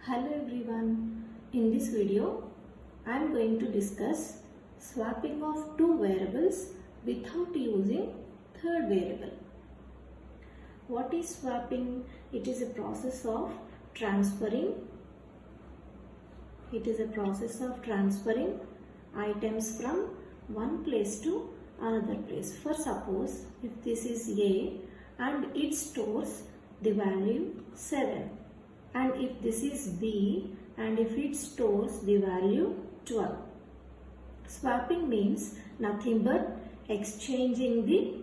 Hello everyone, in this video I am going to discuss swapping of two variables without using third variable. What is swapping? It is a process of transferring items from one place to another place. For suppose if this is A and it stores the value 7. And if this is B and if it stores the value 12. Swapping means nothing but exchanging the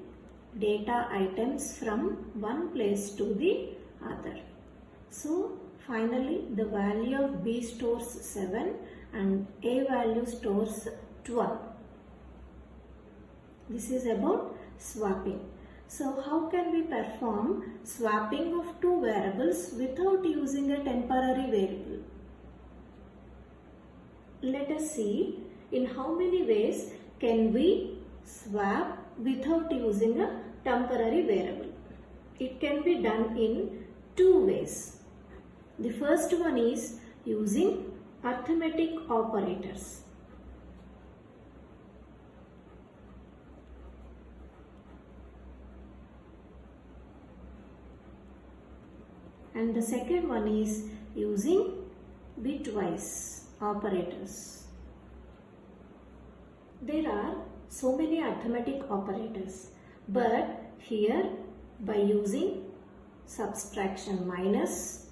data items from one place to the other. So finally the value of B stores 7 and A value stores 12. This is about swapping. So how can we perform swapping of two variables without using a temporary variable? Let us see in how many ways can we swap without using a temporary variable. It can be done in two ways. The first one is using arithmetic operators. And the second one is using bitwise operators. There are so many arithmetic operators, but here by using subtraction minus,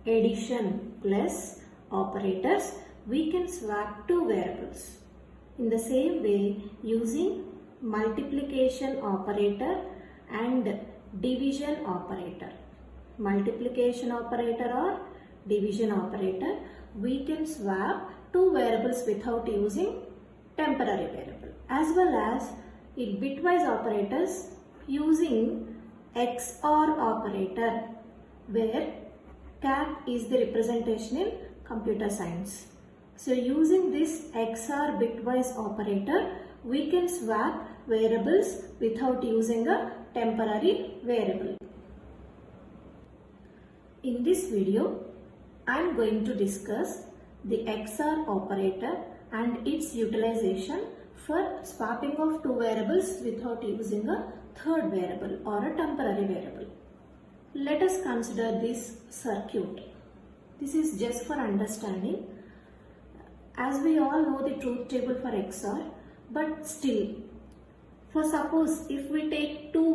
addition plus operators, we can swap two variables. In the same way, using multiplication operator and division operator. Multiplication operator or division operator, we can swap two variables without using temporary variable. As well as in bitwise operators using XOR operator, where cap is the representation in computer science. So using this XOR bitwise operator, we can swap variables without using a temporary variable. In this video, I am going to discuss the XOR operator and its utilization for swapping of two variables without using a third variable or a temporary variable. Let us consider this circuit. This is just for understanding. As we all know the truth table for XOR, but still, for suppose if we take two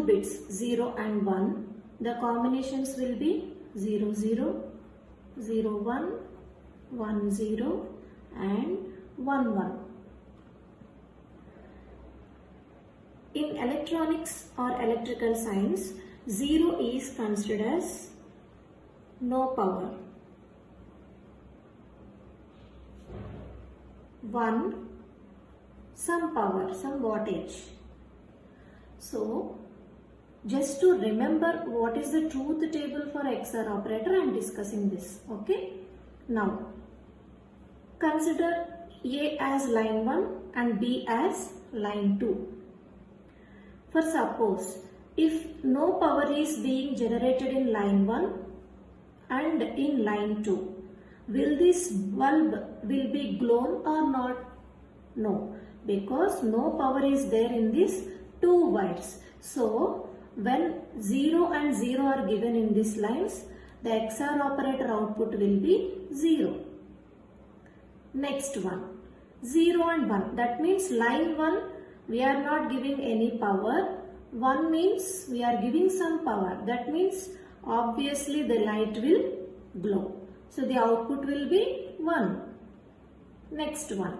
bits 0 and 1, the combinations will be 0, 0, 0, 1, 1, 0 and 1, 1. In electronics or electrical science, 0 is considered as no power. 1, some power, some wattage. So, just to remember what is the truth table for XOR operator, I am discussing this. Okay. Now, consider A as line 1 and B as line 2. For suppose, if no power is being generated in line 1 and in line 2, will this bulb will be glown or not? No, because no power is there in these two wires. So, when 0 and 0 are given in these lines, the XOR operator output will be 0. Next one, 0 and 1. That means line 1, we are not giving any power. 1 means we are giving some power. That means obviously the light will glow. So the output will be 1. Next one,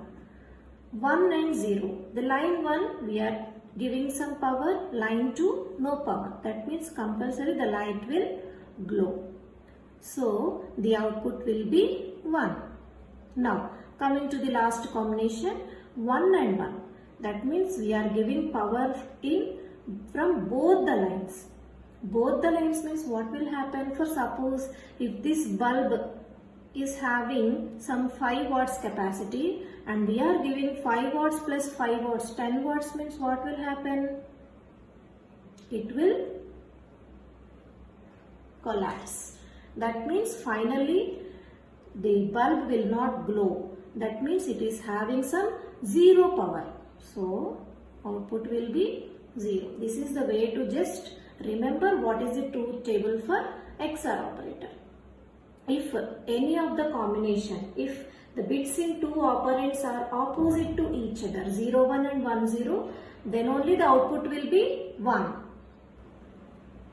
1 and 0. The line 1, we are giving some power, line 2 no power. That means compulsory the light will glow. So the output will be 1. Now coming to the last combination, 1 and 1. That means we are giving power in from both the lines. Both the lines means what will happen? For suppose if this bulb is having some 5 watts capacity and we are giving 5 watts plus 5 watts, 10 watts means what will happen? It will collapse. That means finally the bulb will not glow. That means it is having some zero power. So output will be 0. This is the way to just remember what is the truth table for XOR operator. If any of the combination, if the bits in two operands are opposite to each other, 0, 1 and 1, 0, then only the output will be 1.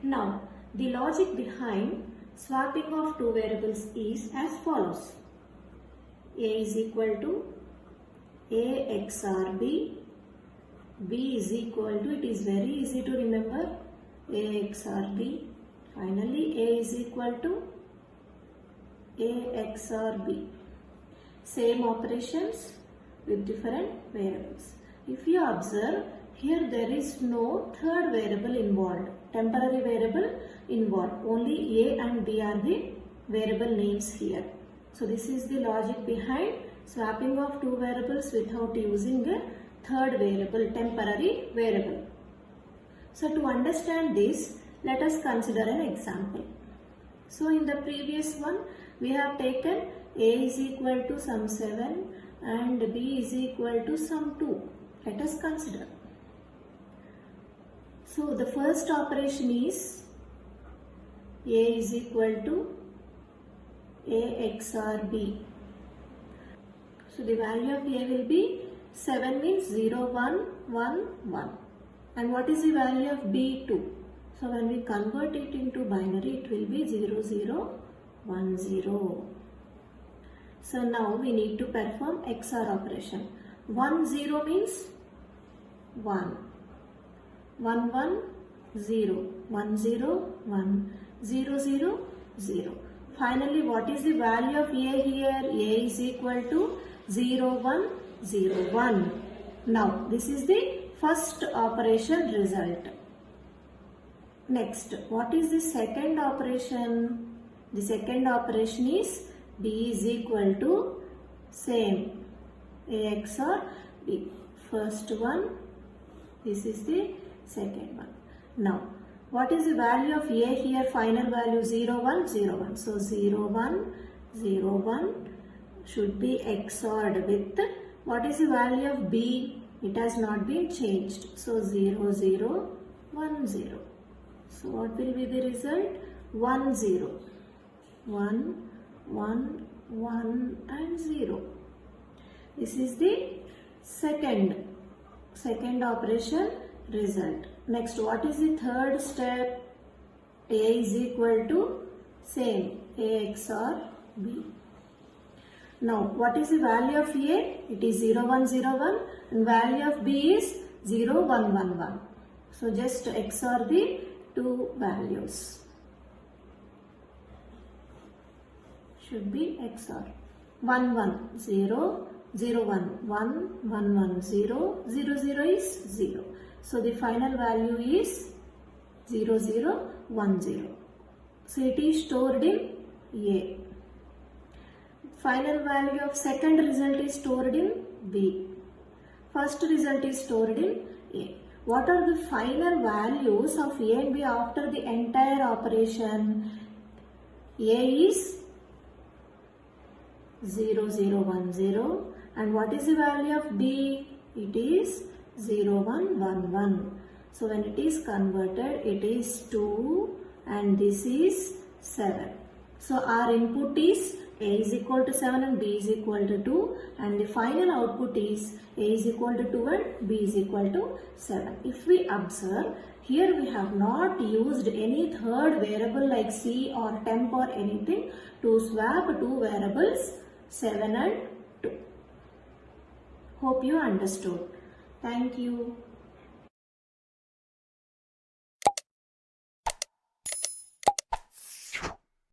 Now, the logic behind swapping of two variables is as follows. A is equal to A XOR B. B is equal to, it is very easy to remember, A XOR B. Finally, A is equal to A XOR B. Same operations with different variables. If you observe, here there is no third variable involved, temporary variable involved. Only A and B are the variable names here. So this is the logic behind swapping of two variables without using a third variable, temporary variable. So to understand this, let us consider an example. So in the previous one, we have taken A is equal to sum 7 and B is equal to sum 2. Let us consider. So the first operation is A is equal to A XOR B. So the value of A will be 7 means 0, 1, 1, 1. And what is the value of B? 2. So when we convert it into binary, it will be 0, 0, 1, 0. So now we need to perform XOR operation. 1, 0 means 1. 1, 1, 0. 1, 0, 1. 0, 0, 0. Finally, what is the value of A here? A is equal to 0, 1, 0, 1. Now, this is the first operation result. Next, what is the second operation? The second operation is B is equal to same A XOR B. First one, this is the second one. Now, what is the value of A here? Final value 0, 1, 0, 1. So 0, 1, 0, 1 should be XORed with what is the value of B? It has not been changed. So 0, 0, 1, 0. So what will be the result? 1, 0. 1, 1, 1 and 0. This is the second operation result. Next, what is the third step? A is equal to same A XOR B. Now, what is the value of A? It is 0, 1, 0, 1 and value of B is 0, 1, 1, 1. So, just XOR the two values. Should be XOR. 1, 1, 0, 0, 1, 1, 1, 1, 0, 0, 0 is 0. So, the final value is 0, 0, 1, 0. So, it is stored in A. Final value of second result is stored in B. First result is stored in A. What are the final values of A and B after the entire operation? A is 0, 0, 1, 0. And what is the value of B? It is 0, 1, 1, 1. So when it is converted, it is 2 and this is 7. So our input is A is equal to 7 and B is equal to 2 and the final output is A is equal to 2 and B is equal to 7. If we observe, here we have not used any third variable like C or temp or anything to swap two variables 7 and 2. Hope you understood. Thank you.